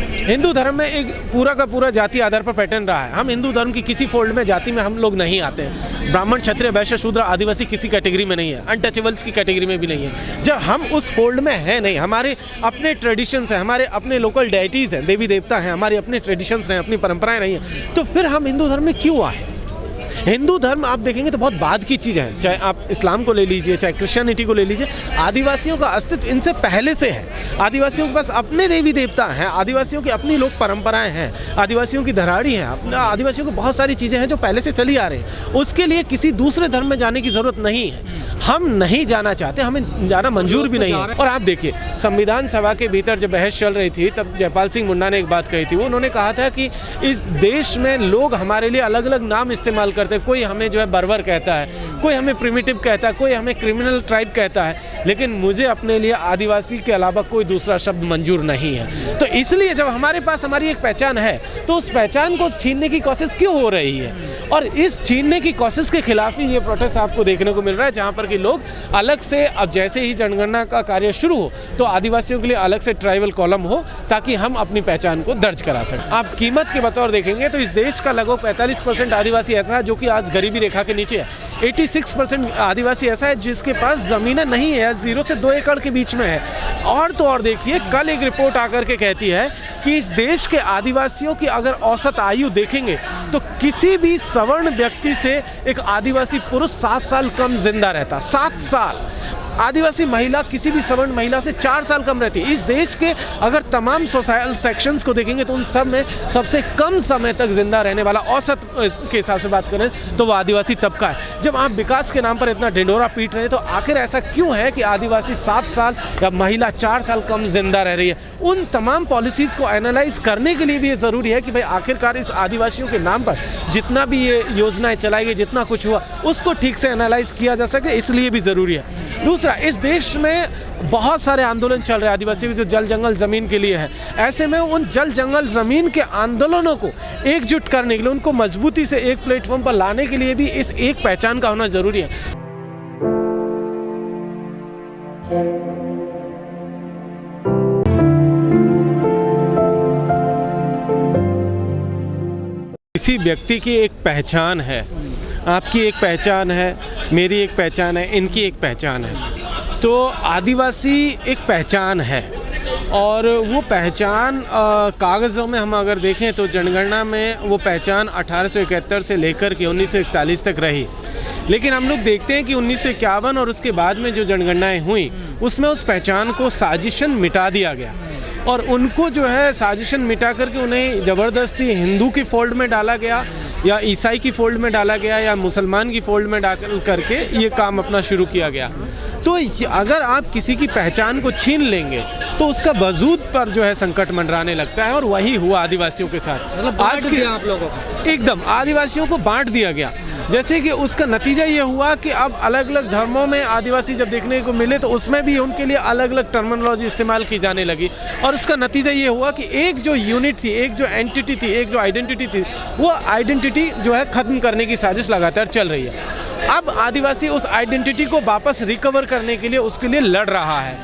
हिंदू धर्म में एक पूरा का पूरा जाति आधार पर पैटर्न रहा है। हम हिंदू धर्म की किसी फोल्ड में जाति में हम लोग नहीं आते हैं। ब्राह्मण, क्षत्रिय, वैश्य, शूद्र, आदिवासी किसी कैटेगरी में नहीं है, अनटचेबल्स की कैटेगरी में भी नहीं है। जब हम उस फोल्ड में है नहीं, हमारे अपने ट्रेडिशंस हैं, हमारे अपने लोकल डाइटीज़ हैं, देवी देवता हैं, हमारे अपने ट्रेडिशंस हैं, अपनी परंपराएं नहीं हैं, तो फिर हम हिंदू धर्म में क्यों आए? हिंदू धर्म आप देखेंगे तो बहुत बाद की चीज़ है। चाहे आप इस्लाम को ले लीजिए, चाहे क्रिश्चियनिटी को ले लीजिए, आदिवासियों का अस्तित्व इनसे पहले से है। आदिवासियों के पास अपने देवी देवता हैं, आदिवासियों की अपनी लोक परंपराएं हैं, आदिवासियों की धराड़ी है, आदिवासियों को बहुत सारी चीज़ें हैं जो पहले से चली आ रही हैं। उसके लिए किसी दूसरे धर्म में जाने की ज़रूरत नहीं है। हम नहीं जाना चाहते, हमें जाना मंजूर भी नहीं है। और आप देखिए, संविधान सभा के भीतर जब बहस चल रही थी तब जयपाल सिंह मुंडा ने एक बात कही थी। उन्होंने कहा था कि इस देश में लोग हमारे लिए अलग अलग नाम इस्तेमाल करते हैं। कोई हमें जो है बर्बर कहता है, कोई हमें प्रिमिटिव कहता है, कोई हमें क्रिमिनल ट्राइब कहता है, लेकिन मुझे अपने लिए आदिवासी के अलावा कोई दूसरा शब्द मंजूर नहीं है। तो इसलिए जब हमारे पास हमारी एक पहचान है तो उस पहचान को छीनने की कोशिश क्यों हो रही है? और इस छीनने की कोशिश के खिलाफ ही ये प्रोटेस्ट आपको देखने को मिल रहा है, जहाँ पर कि लोग अलग से, अब जैसे ही जनगणना का कार्य शुरू हो तो आदिवासियों के लिए अलग से ट्राइबल कॉलम हो ताकि हम अपनी पहचान को दर्ज करा सकें। आप कीमत के बतौर देखेंगे तो इस देश का लगभग 45% आदिवासी ऐसा है जो कि आज गरीबी रेखा के नीचे है। 86% आदिवासी ऐसा है जिसके पास ज़मीनें नहीं है, 0 से 2 एकड़ के बीच में है। और तो और देखिए, कल एक रिपोर्ट आकर के कहती है कि इस देश के आदिवासियों की अगर औसत आयु देखेंगे तो किसी भी सवर्ण व्यक्ति से एक आदिवासी पुरुष 7 साल कम जिंदा रहता। 7 साल। आदिवासी महिला किसी भी सवर्ण महिला से 4 साल कम रहती है। इस देश के अगर तमाम सोसाइटल सेक्शंस को देखेंगे तो उन सब में सबसे कम समय तक जिंदा रहने वाला औसत के हिसाब से बात करें तो वो आदिवासी तबका है। जब आप विकास के नाम पर इतना ढिंढोरा पीट रहे हैं तो आखिर ऐसा क्यों है कि आदिवासी 7 साल या महिला 4 साल कम जिंदा रह रही है? उन तमाम पॉलिसीज़ को एनालाइज करने के लिए भी ये ज़रूरी है कि भाई आखिरकार इस आदिवासियों के नाम पर जितना भी ये योजनाएं चलाई गई, जितना कुछ हुआ, उसको ठीक से एनालाइज किया जा सके, इसलिए भी ज़रूरी है। दूसरा, इस देश में बहुत सारे आंदोलन चल रहे हैं आदिवासियों के, जो जल जंगल ज़मीन के लिए है। ऐसे में उन जल जंगल ज़मीन के आंदोलनों को एकजुट करने के लिए, उनको मजबूती से एक प्लेटफॉर्म पर लाने के लिए भी इस एक पहचान का होना ज़रूरी है। किसी व्यक्ति की एक पहचान है, आपकी एक पहचान है, मेरी एक पहचान है, इनकी एक पहचान है। तो आदिवासी एक पहचान है और वो पहचान कागज़ों में हम अगर देखें तो जनगणना में वो पहचान 1871 से लेकर के 1941 तक रही। लेकिन हम लोग देखते हैं कि 1951 और उसके बाद में जो जनगणनाएं हुई उसमें उस पहचान को साजिशन मिटा दिया गया और उनको जो है साजिशन मिटा करके उन्हें ज़बरदस्ती हिंदू की फोल्ड में डाला गया या ईसाई की फोल्ड में डाला गया या मुसलमान की फोल्ड में डाल करके ये काम अपना शुरू किया गया। तो अगर आप किसी की पहचान को छीन लेंगे तो उसका वजूद पर जो है संकट मंडराने लगता है और वही हुआ आदिवासियों के साथ। मतलब आज के आप लोगों को एकदम आदिवासियों को बांट दिया गया। जैसे कि उसका नतीजा ये हुआ कि अब अलग अलग धर्मों में आदिवासी जब देखने को मिले तो उसमें भी उनके लिए अलग अलग टर्मिनोलॉजी इस्तेमाल की जाने लगी और उसका नतीजा ये हुआ कि एक जो यूनिट थी, एक जो एंटिटी थी, एक जो आइडेंटिटी थी, वो आइडेंटिटी जो है ख़त्म करने की साजिश लगातार चल रही है। अब आदिवासी उस आइडेंटिटी को वापस रिकवर करने के लिए उसके लिए लड़ रहा है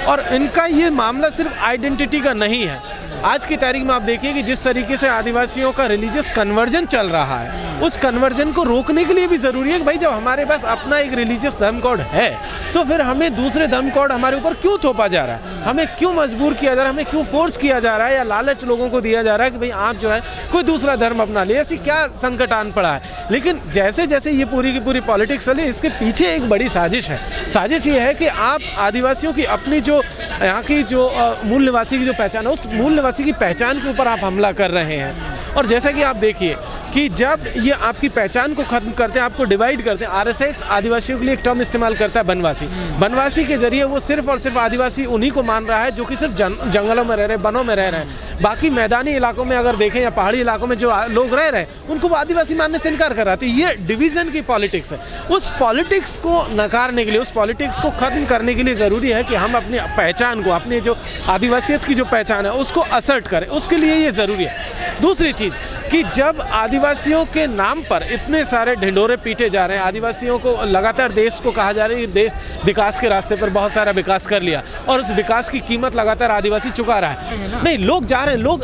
और इनका ये मामला सिर्फ आइडेंटिटी का नहीं है। आज की तारीख में आप देखिए कि जिस तरीके से आदिवासियों का रिलीजियस कन्वर्जन चल रहा है, उस कन्वर्जन को रोकने के लिए भी ज़रूरी है कि भाई जब हमारे पास अपना एक रिलीजियस धर्म कोड है तो फिर हमें दूसरे धर्म कोड हमारे ऊपर क्यों थोपा जा रहा है, हमें क्यों मजबूर किया जा रहा है, हमें क्यों फोर्स किया जा रहा है या लालच लोगों को दिया जा रहा है कि भाई आप जो है कोई दूसरा धर्म अपना ले। ऐसी क्या संकट आन पड़ा है। लेकिन जैसे जैसे ये पूरी की पूरी पॉलिटिक्स चली, इसके पीछे एक बड़ी साजिश है। साजिश ये है कि आप आदिवासियों की अपनी जो यहाँ की जो मूल निवासी की जो पहचान है, उस मूल निवासी की पहचान के ऊपर आप हमला कर रहे हैं। और जैसा कि आप देखिए कि जब ये आपकी पहचान को ख़त्म करते हैं, आपको डिवाइड करते हैं। आरएसएस आदिवासियों के लिए एक टर्म इस्तेमाल करता है, बनवासी। बनवासी के जरिए वो सिर्फ और सिर्फ आदिवासी उन्हीं को मान रहा है जो कि सिर्फ जंगलों में रह रहे हैं, वनों में रह रहे हैं। बाकी मैदानी इलाकों में अगर देखें या पहाड़ी इलाकों में जो लोग रह रहे हैं उनको वो आदिवासी मानने से इनकार कर रहा है। तो ये डिवीज़न की पॉलिटिक्स है। उस पॉलिटिक्स को नकारने के लिए, उस पॉलिटिक्स को ख़त्म करने के लिए ज़रूरी है कि हम अपनी पहचान को, अपनी जो आदिवासियत की जो पहचान है उसको असर्ट करें। उसके लिए ये ज़रूरी है। दूसरी चीज़ कि जब आदिवासियों के नाम पर इतने सारे ढिंढोरे पीटे जा रहे हैं, आदिवासियों को लगातार देश को कहा जा रहा है कि देश विकास के रास्ते पर बहुत सारा विकास कर लिया और उस विकास की कीमत लगातार आदिवासी चुका रहा है। नहीं, लोग जा रहे हैं, लोग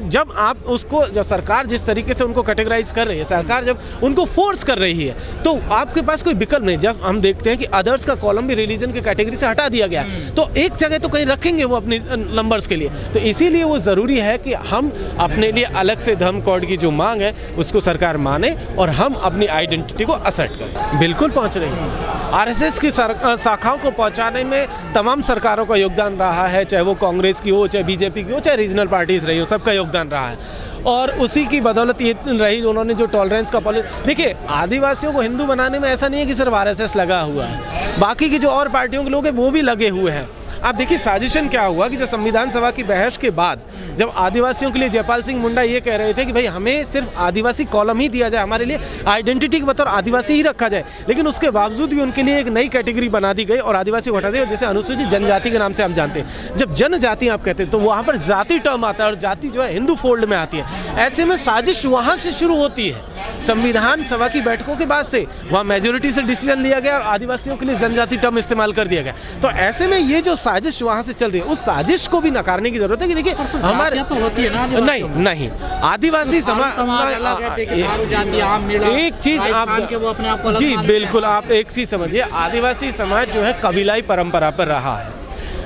जब आप उसको, जब सरकार जिस तरीके से उनको कैटेगराइज कर रही है, सरकार जब उनको फोर्स कर रही है, तो आपके पास कोई विकल्प नहीं। जब हम देखते हैं कि अदर्स का कॉलम भी रिलीजन की कैटेगरी से हटा दिया गया, तो एक जगह तो कहीं रखेंगे वो अपनी नंबर्स के लिए। तो इसीलिए वो ज़रूरी है कि हम अपने लिए अलग से धर्म कोड की जो मांग है उसको सरकार माने और हम अपनी आइडेंटिटी को असर्ट करें। बिल्कुल पहुंच रही है। आरएसएस की शाखाओं को पहुंचाने में तमाम सरकारों का योगदान रहा है, चाहे वो कांग्रेस की हो, चाहे बीजेपी की हो, चाहे रीजनल पार्टीज रही हो, सबका योगदान रहा है। और उसी की बदौलत ये रही उन्होंने जो टॉलरेंस का पॉलिसी। देखिए, आदिवासियों को हिंदू बनाने में ऐसा नहीं है कि सिर्फ आरएसएस लगा हुआ है, बाकी की जो और पार्टियों के लोग हैं वो भी लगे हुए हैं। आप देखिए साजिशन क्या हुआ कि जब संविधान सभा की बहस के बाद जब आदिवासियों के लिए जयपाल सिंह मुंडा ये कह रहे थे कि भाई हमें सिर्फ आदिवासी कॉलम ही दिया जाए, हमारे लिए आइडेंटिटी के बतौर आदिवासी ही रखा जाए, लेकिन उसके बावजूद भी उनके लिए एक नई कैटेगरी बना दी गई और आदिवासी को हटा दिया, जैसे अनुसूचित जनजाति के नाम से हम जानते हैं। जब जनजाति आप कहते हैं तो वहाँ पर जाति टर्म आता है और जाति जो है हिंदू फोल्ड में आती है। ऐसे में साजिश वहाँ से शुरू होती है, संविधान सभा की बैठकों के बाद से वहाँ मेजोरिटी से डिसीजन लिया गया और आदिवासियों के लिए जनजाति टर्म इस्तेमाल कर दिया गया। तो ऐसे में ये जो साजिश वहाँ से चल रही है, उस साजिश को भी नकारने की जरूरत है कि देखिए हमारे तो होती है ना, नहीं आदिवासी समाज एक चीज आप जी बिल्कुल, आप एक चीज समझिए, आदिवासी समाज जो है कबीलाई परंपरा पर रहा है।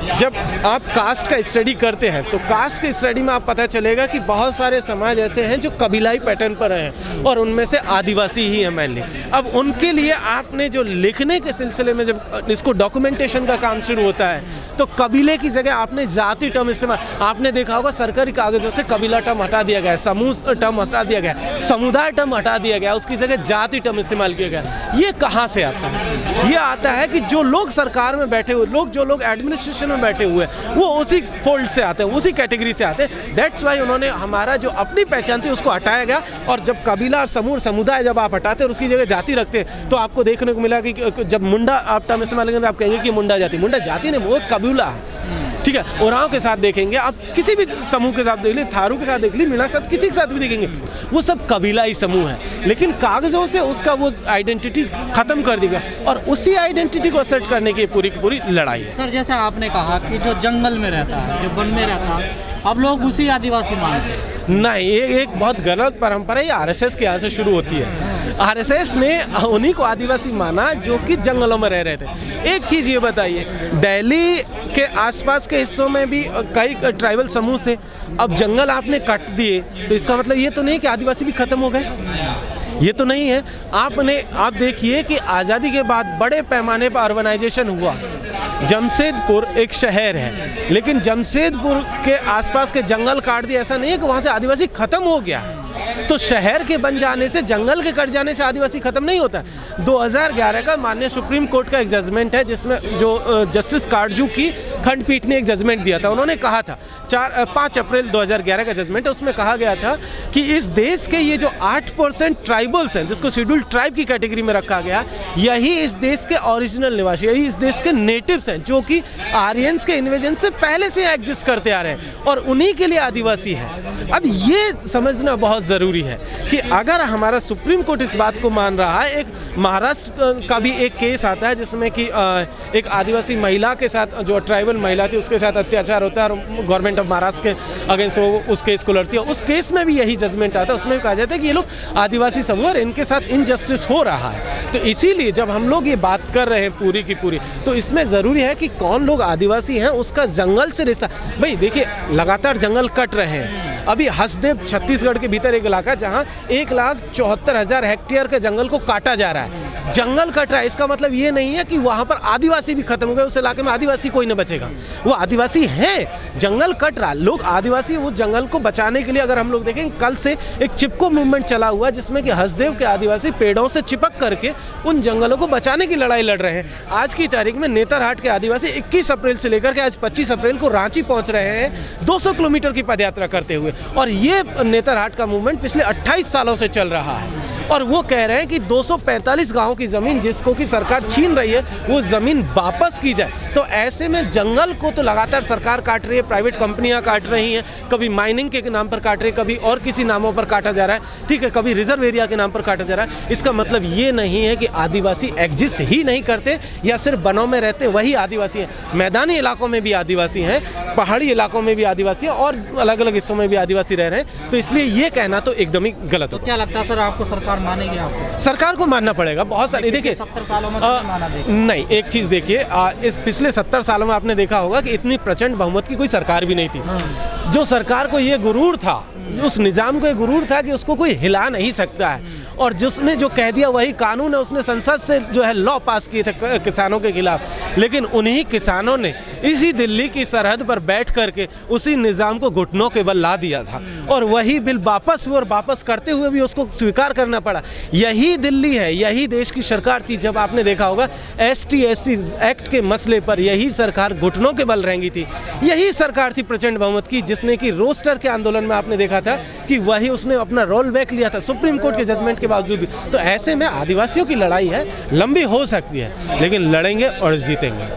जब आप कास्ट का स्टडी करते हैं तो कास्ट के स्टडी में आप पता चलेगा कि बहुत सारे समाज ऐसे हैं जो कबीलाई पैटर्न पर हैं और उनमें से आदिवासी ही है मेनली। अब उनके लिए आपने जो लिखने के सिलसिले में जब इसको डॉक्यूमेंटेशन का काम शुरू होता है तो कबीले की जगह आपने जाति टर्म इस्तेमाल, आपने देखा होगा सरकारी कागजों से कबीला टर्म हटा दिया गया, समूह टर्म हटा दिया गया, समुदाय टर्म हटा दिया गया, उसकी जगह जाति टर्म इस्तेमाल किया गया। ये कहाँ से आता है? ये आता है कि जो लोग सरकार में बैठे हुए लोग, जो लोग एडमिनिस्ट्रेशन में बैठे हुए वो उसी फोल्ड से आते हैं, उसी कैटेगरी से आते हैं। दैट्स वाई उन्होंने हमारा जो अपनी पहचान थी उसको हटाया गया। और जब कबीला और समूह समुदाय जब आप हटाते हैं और उसकी जगह जाति रखते हैं तो आपको देखने को मिला कि जब मुंडा आप टर्म इस्तेमाल करेंगे आप कहेंगे कि मुंडा जाति नहीं, वो कबीला है। ठीक है, ओराव के साथ देखेंगे, आप किसी भी समूह के साथ देख लीजिए, थारू के साथ देख लीजिए, मीणा के साथ, किसी के साथ भी देखेंगे, वो सब कबीलाई समूह है। लेकिन कागजों से उसका वो आइडेंटिटी खत्म कर दी गई और उसी आइडेंटिटी को असर्ट करने की पूरी की पूरी लड़ाई है। सर, जैसे आपने कहा कि जो जंगल में रहता है, जो वन में रहता है, अब लोग उसी आदिवासी मानते हैं। नहीं, ये एक बहुत गलत परंपरा है। आरएसएस के यहाँ से शुरू होती है। आरएसएस ने उन्हीं को आदिवासी माना जो कि जंगलों में रह रहे थे। एक चीज़ ये बताइए, दिल्ली के आसपास के हिस्सों में भी कई ट्राइबल समूह थे, अब जंगल आपने काट दिए तो इसका मतलब ये तो नहीं कि आदिवासी भी खत्म हो गए, ये तो नहीं है। आप देखिए कि आज़ादी के बाद बड़े पैमाने पर अर्बनाइजेशन हुआ। जमशेदपुर एक शहर है, लेकिन जमशेदपुर के आसपास के जंगल काट दिए, ऐसा नहीं है कि वहाँ से आदिवासी खत्म हो गया। तो शहर के बन जाने से, जंगल के कट जाने से आदिवासी खत्म नहीं होता। 2011 का माननीय सुप्रीम कोर्ट का एक जजमेंट है जिसमें जो जस्टिस काटजू की खंडपीठ ने एक जजमेंट दिया था। उन्होंने कहा था 5 अप्रैल 2011 का जजमेंट है, उसमें कहा गया था कि इस देश के ये जो 8% ट्राइबल्स हैं जिसको शेड्यूल्ड ट्राइब की कैटेगरी में रखा गया, यही इस देश के ओरिजिनल निवासी, यही इस देश के नेटिव्स हैं जो कि आर्यंस के इन्वेजन से पहले से एग्जिस्ट करते आ रहे हैं और उन्हीं के लिए आदिवासी है। अब ये समझना बहुत ज़रूरी है कि अगर हमारा सुप्रीम कोर्ट इस बात को मान रहा है, एक महाराष्ट्र का भी एक केस आता है जिसमें कि एक आदिवासी महिला के साथ, जो ट्राइबल महिला थी, उसके साथ अत्याचार होता है और गवर्नमेंट ऑफ महाराष्ट्र के अगेंस्ट वो उस केस को लड़ती है। उस केस में भी यही जजमेंट आता है, उसमें भी कहा जाता है कि ये लोग आदिवासी समूह और इनके साथ इनजस्टिस हो रहा है। तो इसीलिए जब हम लोग ये बात कर रहे हैं पूरी की पूरी, तो इसमें ज़रूरी है कि कौन लोग आदिवासी हैं, उसका जंगल से रिश्ता। भाई देखिए, लगातार जंगल कट रहे हैं। अभी हसदेव छत्तीसगढ़ के भीतर एक इलाका जहां 1,74,000 हेक्टेयर के जंगल को काटा जा रहा है। जंगल कट रहा है, इसका मतलब ये नहीं है कि वहां पर आदिवासी भी खत्म हो गए, उस इलाके में आदिवासी कोई नहीं बचेगा। वो आदिवासी हैं, जंगल कट रहा है, लोग आदिवासी उस जंगल को बचाने के लिए, अगर हम लोग देखें, कल से एक चिपको मूवमेंट चला हुआ है जिसमें कि हसदेव के आदिवासी पेड़ों से चिपक करके उन जंगलों को बचाने की लड़ाई लड़ रहे हैं। आज की तारीख में नेतरहाट के आदिवासी 21 अप्रैल से लेकर के आज 25 अप्रैल को रांची पहुंच रहे हैं 200 किलोमीटर की पदयात्रा करते हुए, और ये नेतरहाट का मूवमेंट पिछले 28 सालों से चल रहा है। और वो कह रहे हैं कि 245 गाँव की ज़मीन जिसको कि सरकार छीन रही है वो ज़मीन वापस की जाए। तो ऐसे में जंगल को तो लगातार सरकार काट रही है, प्राइवेट कंपनियां काट रही हैं, कभी माइनिंग के नाम पर काट रही है, कभी और किसी नामों पर काटा जा रहा है, ठीक है, कभी रिजर्व एरिया के नाम पर काटा जा रहा है। इसका मतलब ये नहीं है कि आदिवासी एग्जिस्ट ही नहीं करते या सिर्फ वनों में रहते वही आदिवासी हैं। मैदानी इलाकों में भी आदिवासी हैं, पहाड़ी इलाकों में भी आदिवासी हैं और अलग अलग हिस्सों में भी आदिवासी रह रहे हैं। तो इसलिए ये कहना तो एकदम ही गलत तो हो। क्या लगता है सर, आपको सरकार मानेगी? आपको सरकार को मानना पड़ेगा। बहुत सारी देखिए 70 सालों में तो नहीं माना देगा। नहीं, एक चीज़ देखिए, इस पिछले 70 सालों में आपने देखा होगा कि इतनी प्रचंड बहुमत की कोई सरकार भी नहीं थी। जो सरकार को ये गुरूर था, उस निज़ाम को ये गुरूर था कि उसको कोई हिला नहीं सकता है, और जिसने जो कह दिया वही कानून है। उसने संसद से जो है लॉ पास किए थे किसानों के खिलाफ, लेकिन उन्हीं किसानों ने इसी दिल्ली की सरहद पर बैठ करके उसी निज़ाम को घुटनों के बल ला दिया था, और वही बिल वापस हुए और वापस करते हुए भी उसको स्वीकार करना पड़ा। यही दिल्ली है, यही देश की सरकार थी। जब आपने देखा होगा ST/SC एक्ट के मसले पर यही सरकार घुटनों के बल रहेंगी थी। यही सरकार थी प्रचंड बहुमत की, जिसने कि रोस्टर के आंदोलन में आपने देखा था कि वही उसने अपना रोल बैक लिया था सुप्रीम कोर्ट के जजमेंट के बावजूद भी। तो ऐसे में आदिवासियों की लड़ाई है, लंबी हो सकती है, लेकिन लड़ेंगे और जीतेंगे।